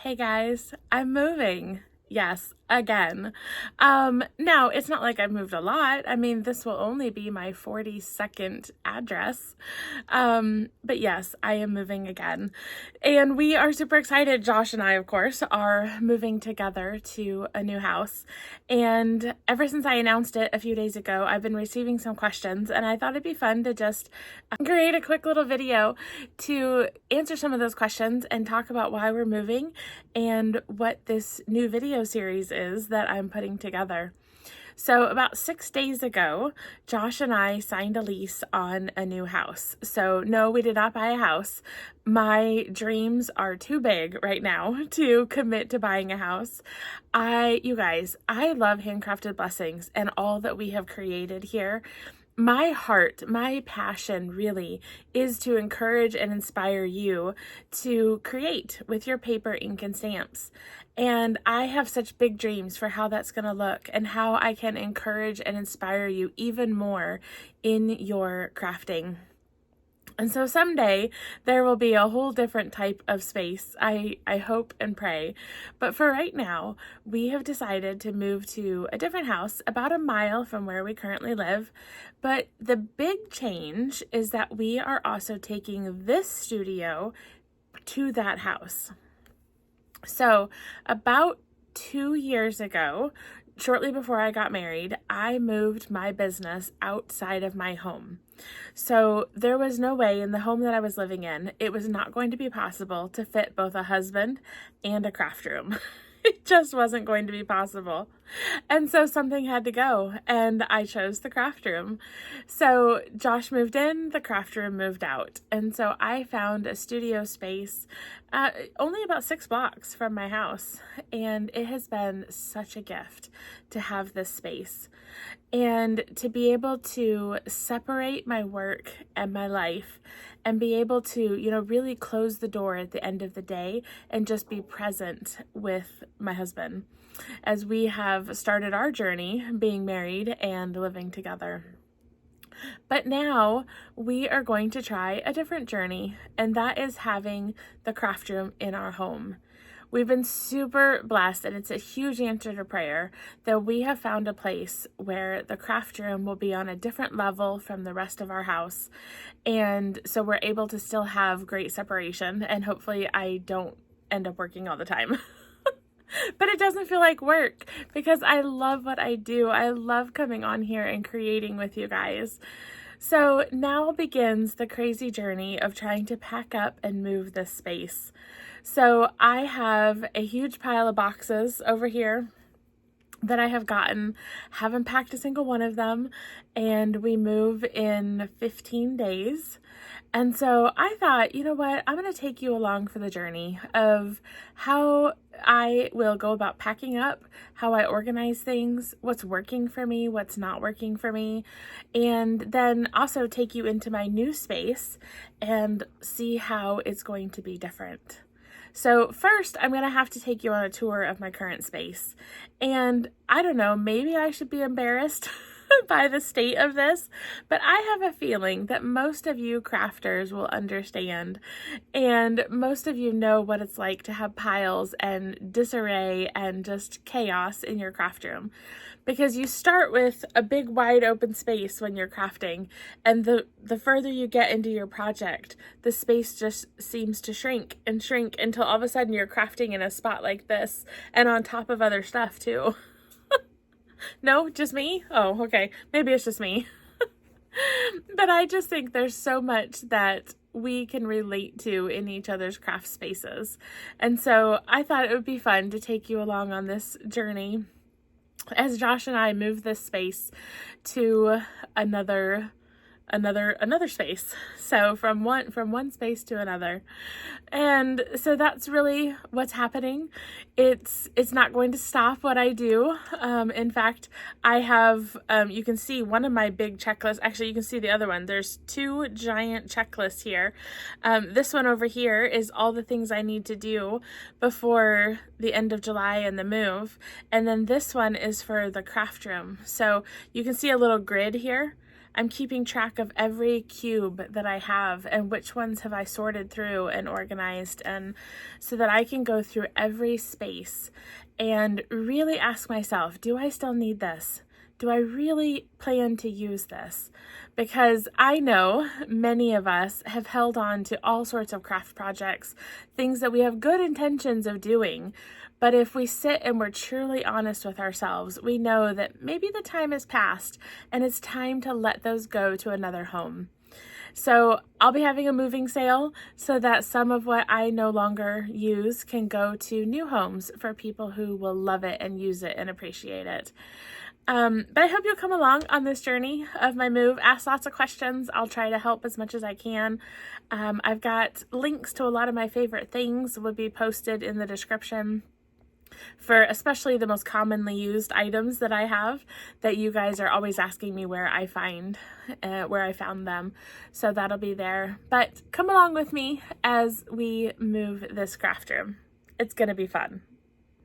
Hey guys, I'm moving. Yes, again. Now it's not like I've moved a lot. I mean, this will only be my 42nd address. But yes, I am moving again. And we are super excited. Josh and I, of course, are moving together to a new house. And ever since I announced it a few days ago, I've been receiving some questions, and I thought it'd be fun to just create a quick little video to answer some of those questions and talk about why we're moving and what this new video series is that I'm putting together. So about 6 days ago, Josh and I signed a lease on a new house. So no, we did not buy a house. My dreams are too big right now to commit to buying a house. You guys, I love handcrafted blessings and all that we have created here. My heart, my passion really is to encourage and inspire you to create with your paper, ink, and stamps. And I have such big dreams for how that's going to look and how I can encourage and inspire you even more in your crafting. And so someday there will be a whole different type of space, I hope and pray. But for right now, we have decided to move to a different house about a mile from where we currently live. But the big change is that we are also taking this studio to that house. So about 2 years ago, shortly before I got married, I moved my business outside of my home. So there was no way in the home that I was living in, it was not going to be possible to fit both a husband and a craft room. It just wasn't going to be possible. And so something had to go, and I chose the craft room. So Josh moved in, the craft room moved out. And so I found a studio space only about 6 blocks from my house. And it has been such a gift to have this space and to be able to separate my work and my life and be able to, really close the door at the end of the day and just be present with my husband as we have started our journey being married and living together. But now we are going to try a different journey, and that is having the craft room in our home. We've been super blessed, and it's a huge answer to prayer that we have found a place where the craft room will be on a different level from the rest of our house. And so we're able to still have great separation, and hopefully I don't end up working all the time. But it doesn't feel like work because I love what I do. I love coming on here and creating with you guys. So now begins the crazy journey of trying to pack up and move this space. So I have a huge pile of boxes over here that I have gotten, haven't packed a single one of them, and we move in 15 days. And so I thought, you know what, I'm going to take you along for the journey of how I will go about packing up, how I organize things, what's working for me, what's not working for me, and then also take you into my new space and see how it's going to be different. So first, I'm going to have to take you on a tour of my current space. And I don't know, maybe I should be embarrassed by the state of this, but I have a feeling that most of you crafters will understand, and most of you know what it's like to have piles and disarray and just chaos in your craft room. Because you start with a big wide open space when you're crafting, and the further you get into your project, the space just seems to shrink and shrink until all of a sudden you're crafting in a spot like this and on top of other stuff too. No, just me? Oh, okay. Maybe it's just me. But I just think there's so much that we can relate to in each other's craft spaces. And so I thought it would be fun to take you along on this journey as Josh and I move this space to another space. So from one space to another. And so that's really what's happening. It's not going to stop what I do. In fact, I have, you can see one of my big checklists. Actually, you can see the other one. There's 2 giant checklists here. This one over here is all the things I need to do before the end of July and the move. And then this one is for the craft room. So you can see a little grid here. I'm keeping track of every cube that I have and which ones have I sorted through and organized, and so that I can go through every space and really ask myself, do I still need this? Do I really plan to use this? Because I know many of us have held on to all sorts of craft projects, things that we have good intentions of doing. But if we sit and we're truly honest with ourselves, we know that maybe the time has passed and it's time to let those go to another home. So I'll be having a moving sale so that some of what I no longer use can go to new homes for people who will love it and use it and appreciate it. But I hope you'll come along on this journey of my move. Ask lots of questions. I'll try to help as much as I can. I've got links to a lot of my favorite things will be posted in the description for especially the most commonly used items that I have that you guys are always asking me where I found them. So that'll be there. But come along with me as we move this craft room. It's going to be fun.